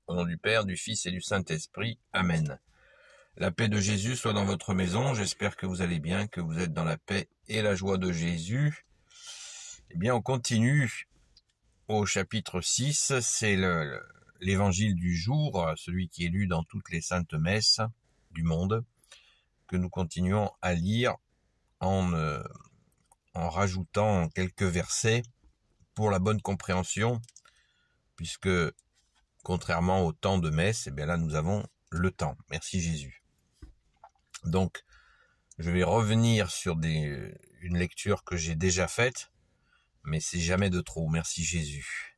Au nom du Père, du Fils et du Saint-Esprit. Amen. La paix de Jésus soit dans votre maison. J'espère que vous allez bien, que vous êtes dans la paix et la joie de Jésus. Eh bien, on continue au chapitre 6. C'est l'évangile du jour, celui qui est lu dans toutes les saintes messes du monde, que nous continuons à lire en rajoutant quelques versets pour la bonne compréhension, puisque contrairement au temps de messe, eh bien là nous avons le temps. Merci Jésus. Donc, je vais revenir sur une lecture que j'ai déjà faite, mais c'est jamais de trop. Merci Jésus.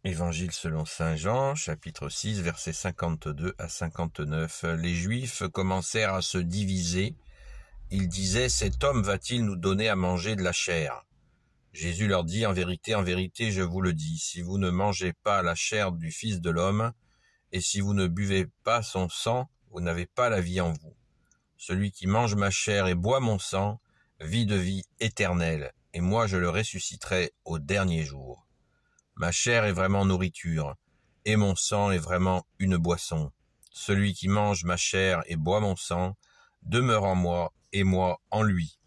Évangile selon saint Jean, chapitre 6, versets 52 à 59. Les Juifs commencèrent à se diviser. Ils disaient, « Cet homme va-t-il nous donner à manger de la chair ?» Jésus leur dit, « En vérité, je vous le dis, si vous ne mangez pas la chair du Fils de l'homme, et si vous ne buvez pas son sang, vous n'avez pas la vie en vous. Celui qui mange ma chair et boit mon sang vit de vie éternelle, et moi je le ressusciterai au dernier jour. Ma chair est vraiment nourriture, et mon sang est vraiment une boisson. Celui qui mange ma chair et boit mon sang demeure en moi, et moi en lui.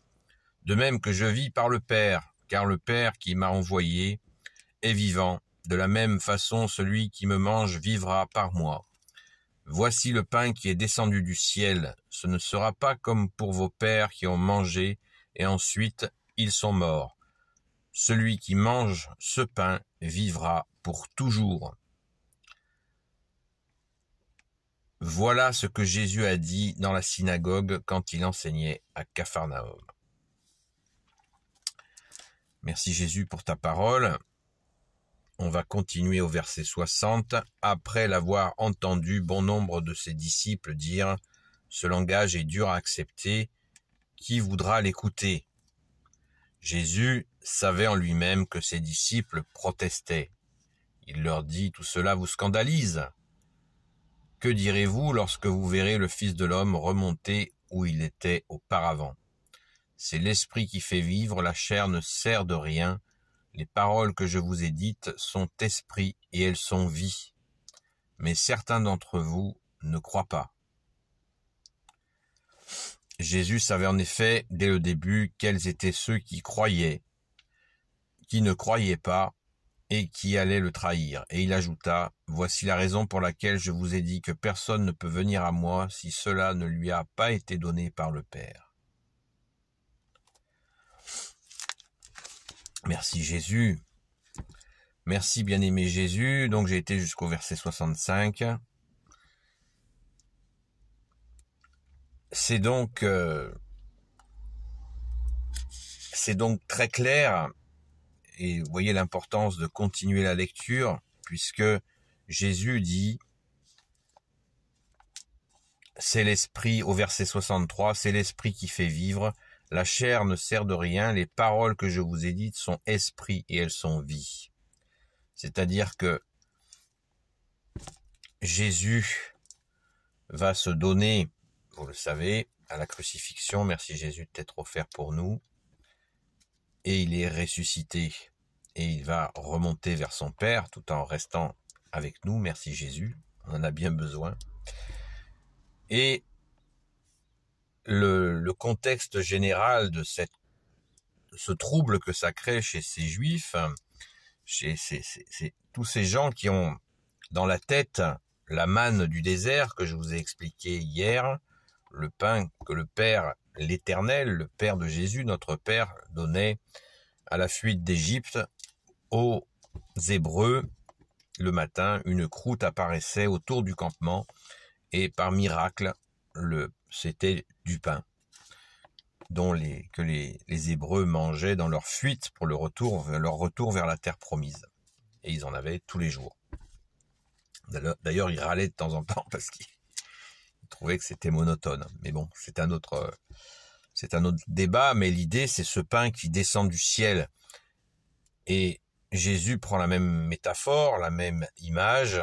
De même que je vis par le Père, car le Père qui m'a envoyé est vivant. De la même façon, celui qui me mange vivra par moi. Voici le pain qui est descendu du ciel. Ce ne sera pas comme pour vos pères qui ont mangé, et ensuite ils sont morts. Celui qui mange ce pain vivra pour toujours. » Voilà ce que Jésus a dit dans la synagogue quand il enseignait à Capharnaüm. Merci Jésus pour ta parole. On va continuer au verset 60. Après l'avoir entendu, bon nombre de ses disciples dire « Ce langage est dur à accepter, qui voudra l'écouter ?» Jésus savait en lui-même que ses disciples protestaient. Il leur dit « Tout cela vous scandalise. Que direz-vous lorsque vous verrez le Fils de l'homme remonter où il était auparavant? C'est l'esprit qui fait vivre, la chair ne sert de rien. Les paroles que je vous ai dites sont esprit et elles sont vie. Mais certains d'entre vous ne croient pas. » Jésus savait en effet, dès le début, quels étaient ceux qui croyaient, qui ne croyaient pas et qui allaient le trahir. Et il ajouta, « Voici la raison pour laquelle je vous ai dit que personne ne peut venir à moi si cela ne lui a pas été donné par le Père. » Merci Jésus. Merci bien-aimé Jésus. Donc j'ai été jusqu'au verset 65. C'est donc très clair. Et vous voyez l'importance de continuer la lecture, puisque Jésus dit, c'est l'esprit, au verset 63, c'est l'esprit qui fait vivre, la chair ne sert de rien, les paroles que je vous ai dites sont esprit et elles sont vie. C'est-à-dire que Jésus va se donner, vous le savez, à la crucifixion, merci Jésus de t'être offert pour nous, et il est ressuscité, et il va remonter vers son Père, tout en restant avec nous, merci Jésus, on en a bien besoin. Et le contexte général de ce trouble que ça crée chez ces Juifs, chez tous ces gens qui ont dans la tête la manne du désert que je vous ai expliqué hier, le pain que le Père, l'Éternel, le Père de Jésus, notre Père, donnait à la fuite d'Égypte aux Hébreux. Le matin, une croûte apparaissait autour du campement et par miracle, c'était du pain que les Hébreux mangeaient dans leur fuite pour leur retour vers la terre promise. Et ils en avaient tous les jours. D'ailleurs, ils râlaient de temps en temps parce qu'ils trouvaient que c'était monotone. Mais bon, c'est un autre débat, mais l'idée, c'est ce pain qui descend du ciel. Et Jésus prend la même métaphore, la même image.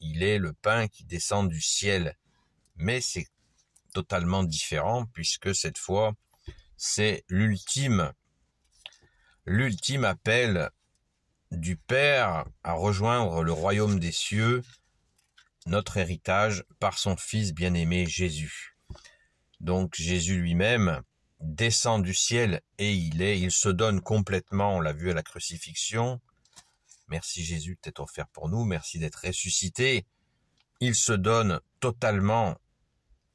Il est le pain qui descend du ciel. Mais c'est totalement différent, puisque cette fois, c'est l'ultime appel du Père à rejoindre le royaume des cieux, notre héritage, par son Fils bien-aimé Jésus. Donc Jésus lui-même descend du ciel et il se donne complètement, on l'a vu à la crucifixion. Merci Jésus de t'être offert pour nous, merci d'être ressuscité. Il se donne totalement,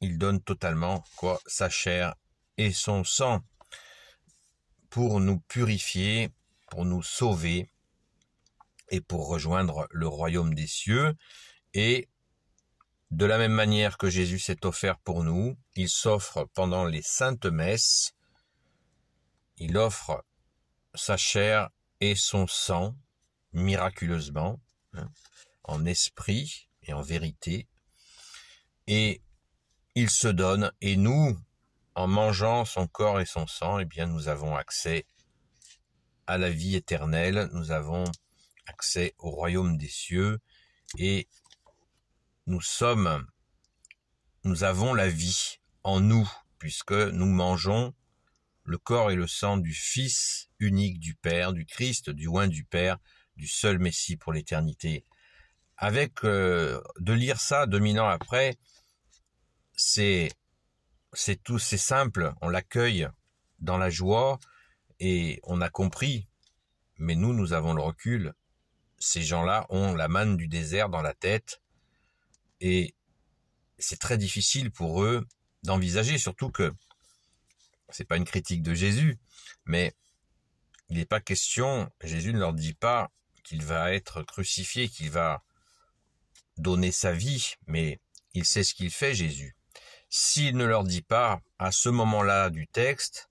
il donne totalement sa chair et son sang pour nous purifier, pour nous sauver et pour rejoindre le royaume des cieux. Et de la même manière que Jésus s'est offert pour nous, il s'offre pendant les saintes messes, il offre sa chair et son sang miraculeusement, en esprit et en vérité, et il se donne, et nous, en mangeant son corps et son sang, eh bien nous avons accès à la vie éternelle, nous avons accès au royaume des cieux, et nous avons la vie en nous, puisque nous mangeons le corps et le sang du Fils unique du Père, du Christ, du oint du Père, du seul Messie pour l'éternité. Avec de lire ça 2000 ans après, c'est simple, on l'accueille dans la joie et on a compris, mais nous avons le recul. Ces gens-là ont la manne du désert dans la tête et c'est très difficile pour eux d'envisager, surtout que c'est pas une critique de Jésus, mais il n'est pas question, Jésus ne leur dit pas qu'il va être crucifié, qu'il va donner sa vie, mais il sait ce qu'il fait, Jésus. S'il ne leur dit pas, à ce moment-là du texte,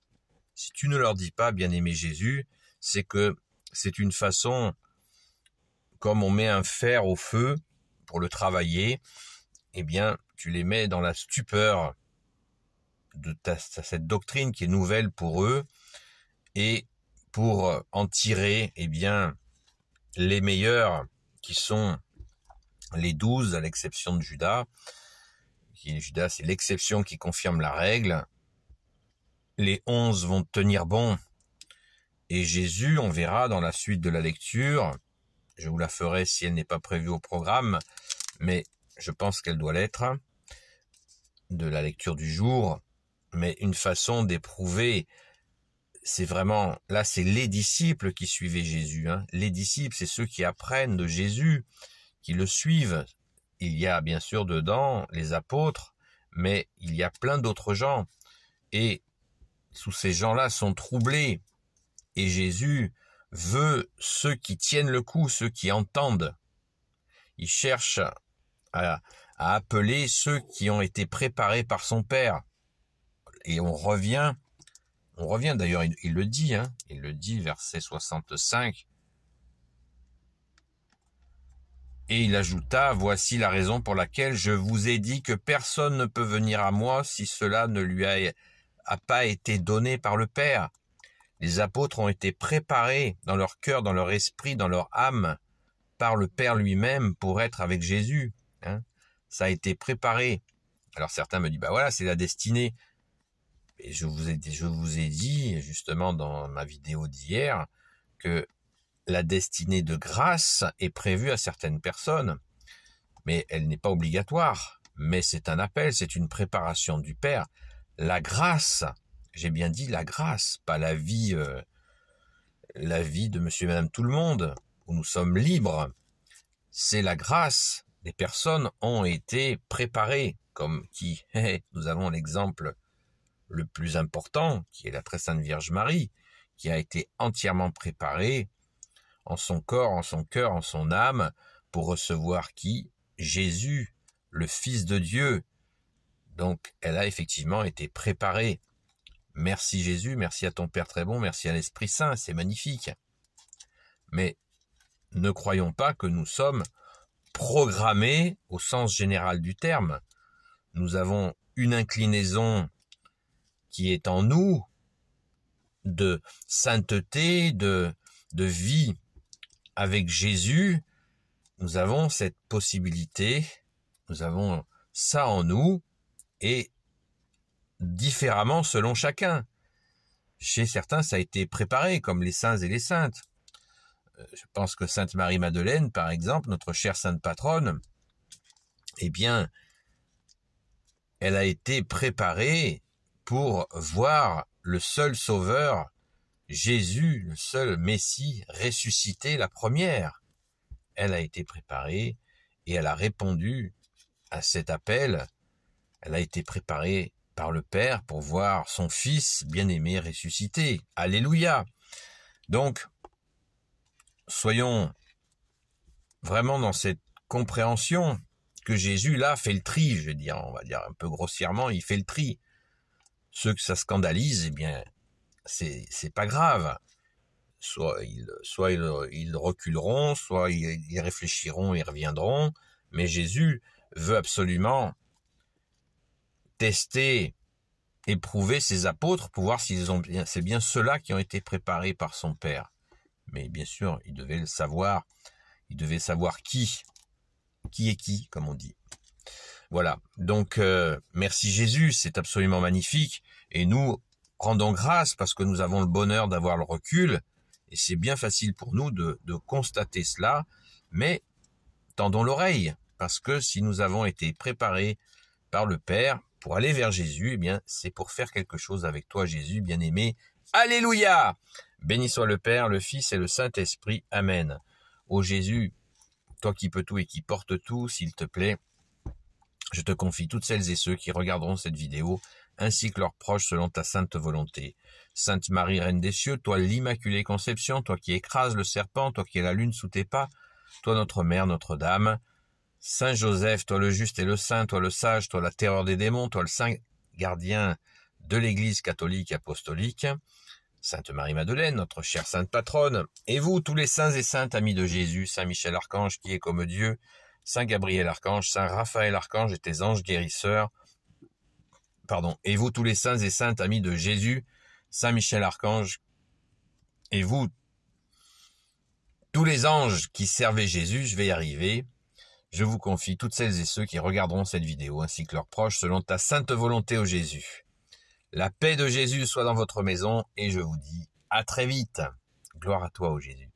si tu ne leur dis pas, bien-aimé Jésus, c'est que c'est une façon, comme on met un fer au feu pour le travailler, eh bien, tu les mets dans la stupeur de cette doctrine qui est nouvelle pour eux, et pour en tirer, eh bien, les meilleurs, qui sont les 12, à l'exception de Judas. Judas, c'est l'exception qui confirme la règle. Les 11 vont tenir bon. Et Jésus, on verra dans la suite de la lecture, je vous la ferai si elle n'est pas prévue au programme, mais je pense qu'elle doit l'être, de la lecture du jour, mais une façon d'éprouver, c'est vraiment, là c'est les disciples qui suivaient Jésus. Les disciples, c'est ceux qui apprennent de Jésus, qui le suivent. Il y a bien sûr dedans les apôtres, mais il y a plein d'autres gens. Et tous ces gens-là sont troublés. Et Jésus veut ceux qui tiennent le coup, ceux qui entendent. Il cherche à appeler ceux qui ont été préparés par son Père. Et on revient d'ailleurs, il le dit, verset 65. Et il ajouta, voici la raison pour laquelle je vous ai dit que personne ne peut venir à moi si cela ne lui a pas été donné par le Père. Les apôtres ont été préparés dans leur cœur, dans leur esprit, dans leur âme, par le Père lui-même pour être avec Jésus. Ça a été préparé. Alors certains me disent, voilà, c'est la destinée. Et je vous ai dit, justement, dans ma vidéo d'hier, que la destinée de grâce est prévue à certaines personnes, mais elle n'est pas obligatoire. Mais c'est un appel, c'est une préparation du Père. La grâce, j'ai bien dit la grâce, pas la vie de monsieur et madame tout le monde, où nous sommes libres. C'est la grâce. Les personnes ont été préparées, comme qui, nous avons l'exemple le plus important, qui est la très sainte Vierge Marie, qui a été entièrement préparée en son corps, en son cœur, en son âme, pour recevoir qui? Jésus, le Fils de Dieu. Donc, elle a effectivement été préparée. Merci Jésus, merci à ton Père très bon, merci à l'Esprit Saint, c'est magnifique. Mais ne croyons pas que nous sommes programmés au sens général du terme. Nous avons une inclinaison qui est en nous de sainteté, de vie avec Jésus. Nous avons cette possibilité, nous avons ça en nous, et différemment selon chacun. Chez certains, ça a été préparé, comme les saints et les saintes. je pense que Sainte Marie-Madeleine, par exemple, notre chère sainte patronne, eh bien, elle a été préparée pour voir le seul sauveur, Jésus, le seul Messie ressuscité, la première. Elle a été préparée et elle a répondu à cet appel. Elle a été préparée par le Père pour voir son Fils bien-aimé ressuscité. Alléluia! Donc, soyons vraiment dans cette compréhension que Jésus, là, fait le tri, je vais dire, on va dire un peu grossièrement, il fait le tri. Ceux que ça scandalise, eh bien, c'est pas grave. Soit ils reculeront, soit ils réfléchiront, ils reviendront. Mais Jésus veut absolument tester, éprouver ses apôtres pour voir s'ils ont bien, c'est bien ceux-là qui ont été préparés par son Père. Mais bien sûr, il devait le savoir. Il devait savoir qui est qui, comme on dit. Voilà. Donc, merci Jésus, c'est absolument magnifique. Et nous rendons grâce parce que nous avons le bonheur d'avoir le recul. Et c'est bien facile pour nous de constater cela. Mais tendons l'oreille. Parce que si nous avons été préparés par le Père pour aller vers Jésus, eh bien, c'est pour faire quelque chose avec toi, Jésus, bien-aimé. Alléluia! Béni soit le Père, le Fils et le Saint-Esprit. Amen. Ô Jésus, toi qui peux tout et qui portes tout, s'il te plaît, je te confie toutes celles et ceux qui regarderont cette vidéo, ainsi que leurs proches selon ta sainte volonté. Sainte Marie, Reine des cieux, toi l'Immaculée Conception, toi qui écrases le serpent, toi qui es la lune sous tes pas, toi notre Mère, Notre-Dame. Saint Joseph, toi le juste et le saint, toi le sage, toi la terreur des démons, toi le saint gardien de l'Église catholique et apostolique. Sainte Marie-Madeleine, notre chère sainte patronne, et vous, tous les saints et saintes amis de Jésus, Saint Michel Archange qui est comme Dieu, Saint Gabriel Archange, Saint Raphaël Archange et tes anges guérisseurs, et vous, tous les saints et saintes amis de Jésus, Saint Michel Archange, et vous, tous les anges qui servaient Jésus, je vais y arriver, je vous confie toutes celles et ceux qui regarderont cette vidéo, ainsi que leurs proches, selon ta sainte volonté, ô Jésus. La paix de Jésus soit dans votre maison, et je vous dis à très vite. Gloire à toi, ô Jésus.